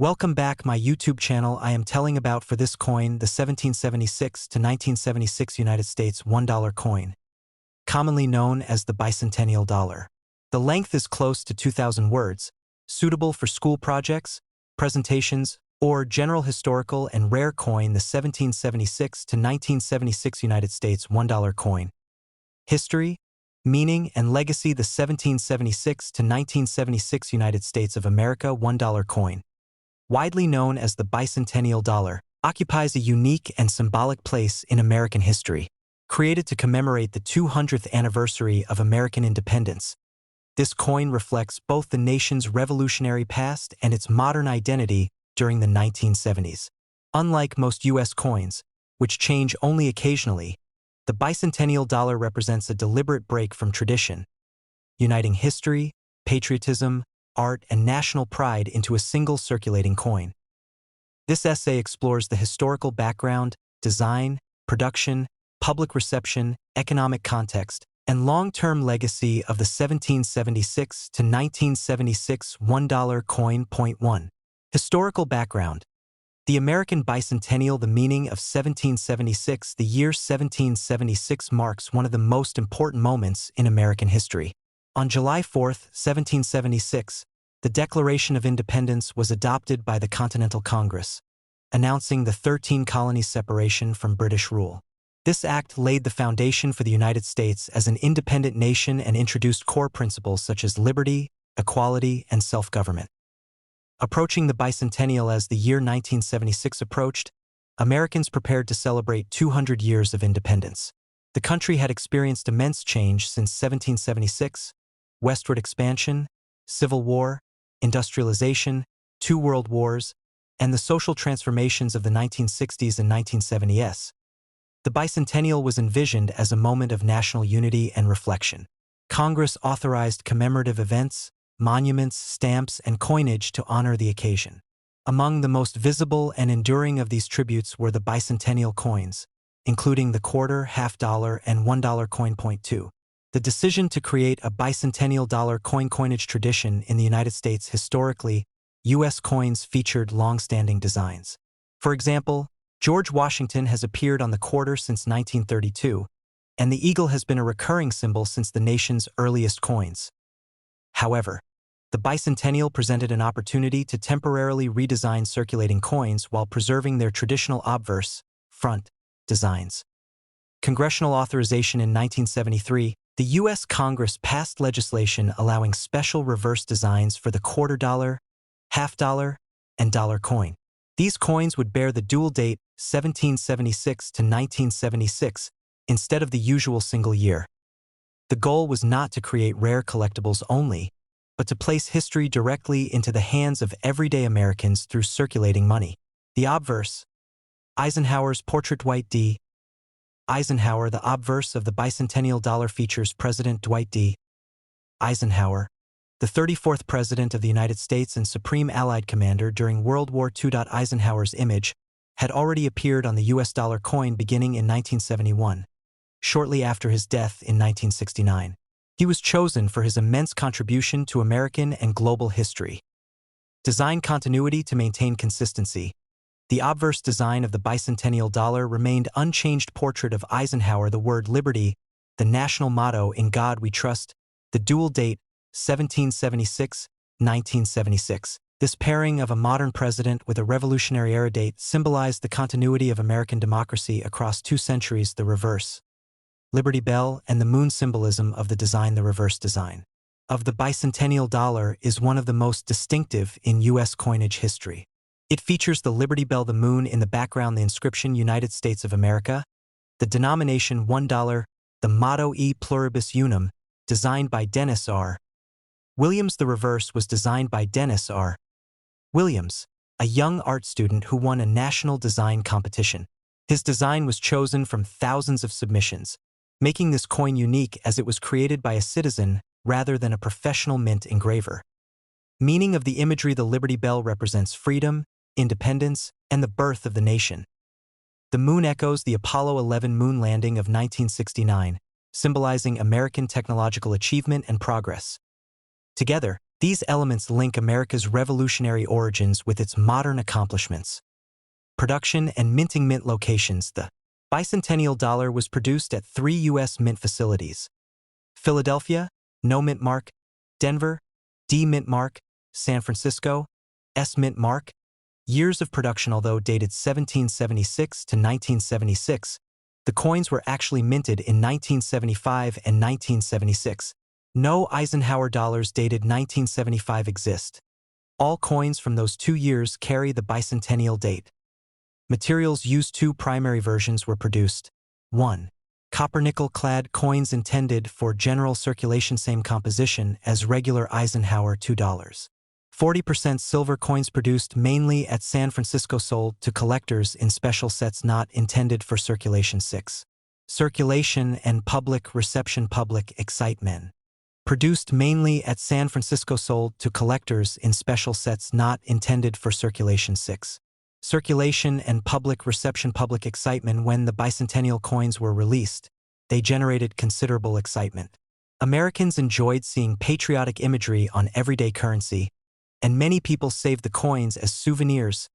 Welcome back my YouTube channel. I am telling about for this coin the 1776 to 1976 United States $1 coin, commonly known as the Bicentennial Dollar. The length is close to 2,000 words, suitable for school projects, presentations, or general historical and rare coin the 1776 to 1976 United States $1 coin. History, meaning, and legacy the 1776 to 1976 United States of America $1 coin, widely known as the Bicentennial Dollar, occupies a unique and symbolic place in American history. Created to commemorate the 200th anniversary of American independence, this coin reflects both the nation's revolutionary past and its modern identity during the 1970s. Unlike most U.S. coins, which change only occasionally, the Bicentennial Dollar represents a deliberate break from tradition, uniting history, patriotism, art, and national pride into a single circulating coin. This essay explores the historical background, design, production, public reception, economic context, and long-term legacy of the 1776 to 1976 $1 coin. Point 1. Historical background. The American bicentennial, the meaning of 1776. The year 1776 marks one of the most important moments in American history. On July 4, 1776, the Declaration of Independence was adopted by the Continental Congress, announcing the 13 colonies' separation from British rule. This act laid the foundation for the United States as an independent nation and introduced core principles such as liberty, equality, and self-government. Approaching the bicentennial. As the year 1976 approached, Americans prepared to celebrate 200 years of independence. The country had experienced immense change since 1776, westward expansion, Civil War, industrialization, 2 world wars, and the social transformations of the 1960s and 1970s. The bicentennial was envisioned as a moment of national unity and reflection. Congress authorized commemorative events, monuments, stamps, and coinage to honor the occasion. Among the most visible and enduring of these tributes were the bicentennial coins, including the quarter, half dollar, and $1 coin. Point 2. The decision to create a bicentennial dollar coinage tradition in the United States. Historically, U.S. coins featured long-standing designs. For example, George Washington has appeared on the quarter since 1932, and the eagle has been a recurring symbol since the nation's earliest coins. However, the bicentennial presented an opportunity to temporarily redesign circulating coins while preserving their traditional obverse, front, designs. Congressional authorization. In 1973, the U.S. Congress passed legislation allowing special reverse designs for the quarter dollar, half dollar, and dollar coin. These coins would bear the dual date 1776 to 1976 instead of the usual single year. The goal was not to create rare collectibles only, but to place history directly into the hands of everyday Americans through circulating money. The obverse. Eisenhower's portrait. Dwight D. Eisenhower. The obverse of the bicentennial dollar features President Dwight D. Eisenhower, the 34th President of the United States and Supreme Allied Commander during World War II. Eisenhower's image had already appeared on the U.S. dollar coin beginning in 1971, shortly after his death in 1969. He was chosen for his immense contribution to American and global history. Design continuity. To maintain consistency, the obverse design of the bicentennial dollar remained unchanged. Portrait of Eisenhower. The word liberty, the national motto, "In God We Trust," the dual date 1776-1976. This pairing of a modern president with a revolutionary era date symbolized the continuity of American democracy across 2 centuries. The reverse. Liberty Bell and the moon. Symbolism of the design. The reverse design of the bicentennial dollar is one of the most distinctive in U.S. coinage history. It features the Liberty Bell, the moon in the background, the inscription United States of America, the denomination $1, the motto E Pluribus Unum, designed by Dennis R. Williams. The reverse was designed by Dennis R. Williams, a young art student who won a national design competition. His design was chosen from thousands of submissions, making this coin unique as it was created by a citizen rather than a professional mint engraver. Meaning of the imagery. The Liberty Bell represents freedom, independence, and the birth of the nation. The moon echoes the Apollo 11 moon landing of 1969, symbolizing American technological achievement and progress. Together, These elements link America's revolutionary origins with its modern accomplishments. Production and minting mint locations. The Bicentennial Dollar was produced at 3 U.S. mint facilities: Philadelphia, No Mint Mark; Denver, D Mint Mark; San Francisco, S Mint Mark. Years of production. Although dated 1776 to 1976, the coins were actually minted in 1975 and 1976. No Eisenhower dollars dated 1975 exist. All coins from those 2 years carry the bicentennial date. Materials used. 2 primary versions were produced. 1. Copper nickel-clad coins intended for general circulation. Same composition as regular Eisenhower $2. 40% silver coins produced mainly at San Francisco, sold to collectors in special sets not intended for circulation. 6. Circulation and public reception. Public excitement. Produced mainly at San Francisco, sold to collectors in special sets not intended for circulation. 6. Circulation and public reception. Public excitement. When the bicentennial coins were released, they generated considerable excitement. Americans enjoyed seeing patriotic imagery on everyday currency, and many people saved the coins as souvenirs.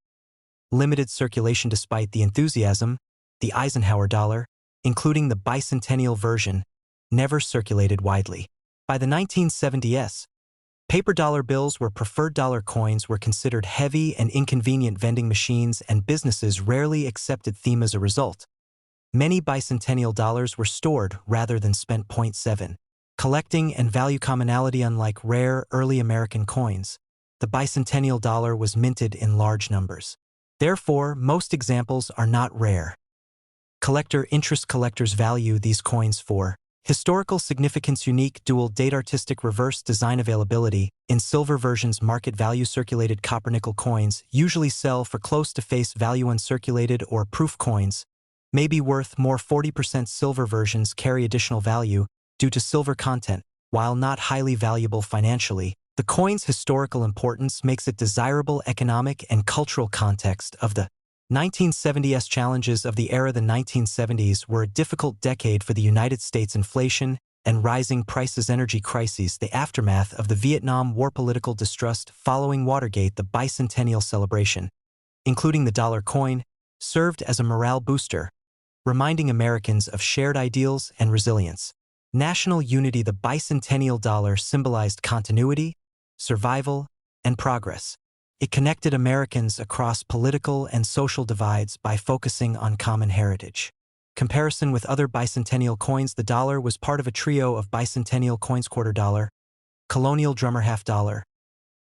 Limited circulation. Despite the enthusiasm, the Eisenhower dollar, including the bicentennial version, never circulated widely. By the 1970s, paper dollar bills were preferred. Dollar coins were considered heavy and inconvenient. Vending machines and businesses rarely accepted them. As a result, many bicentennial dollars were stored rather than spent. 7. Collecting and value. Commonality. Unlike rare early American coins, the bicentennial dollar was minted in large numbers. Therefore, most examples are not rare. Collector interest. Collectors value these coins for historical significance, unique dual date, artistic reverse design, availability. In silver versions, market value. Circulated copper nickel coins usually sell for close to face value. Uncirculated or proof coins may be worth more. 40% silver versions carry additional value due to silver content. While not highly valuable financially, the coin's historical importance makes it desirable. Economic and cultural context of the 1970s. Challenges of the era. The 1970s were a difficult decade for the United States. Inflation and rising prices, energy crises, the aftermath of the Vietnam War, political distrust following Watergate. The bicentennial celebration, including the dollar coin, served as a morale booster, reminding Americans of shared ideals and resilience. National unity. The bicentennial dollar symbolized continuity, survival, and progress. It connected Americans across political and social divides by focusing on common heritage. Comparison with other bicentennial coins. The dollar was part of a trio of bicentennial coins: quarter dollar, colonial drummer half dollar,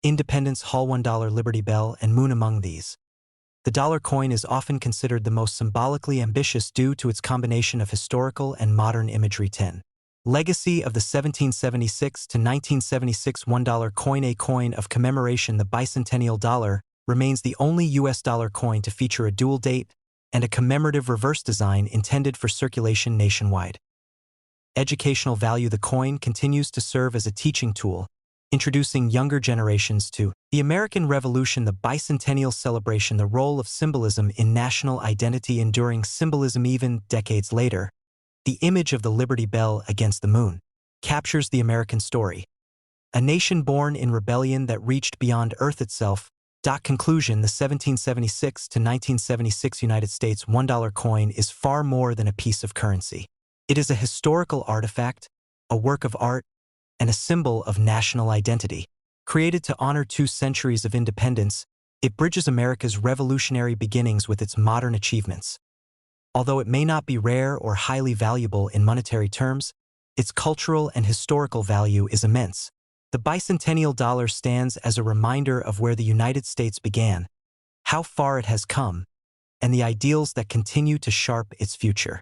Independence Hall $1 Liberty Bell, and Moon. Among these, the dollar coin is often considered the most symbolically ambitious due to its combination of historical and modern imagery. 10. Legacy of the 1776 to 1976 $1 coin. A coin of commemoration, the bicentennial dollar remains the only U.S. dollar coin to feature a dual date and a commemorative reverse design intended for circulation nationwide. Educational value. The coin continues to serve as a teaching tool, introducing younger generations to the American Revolution. The bicentennial celebration. The role of symbolism in national identity. Enduring symbolism. Even decades later, the image of the Liberty Bell against the moon captures the American story, a nation born in rebellion that reached beyond Earth itself. Conclusion. The 1776 to 1976 United States $1 coin is far more than a piece of currency. It is a historical artifact, a work of art, and a symbol of national identity. Created to honor 2 centuries of independence, it bridges America's revolutionary beginnings with its modern achievements. Although it may not be rare or highly valuable in monetary terms, its cultural and historical value is immense. The bicentennial dollar stands as a reminder of where the United States began, how far it has come, and the ideals that continue to shape its future.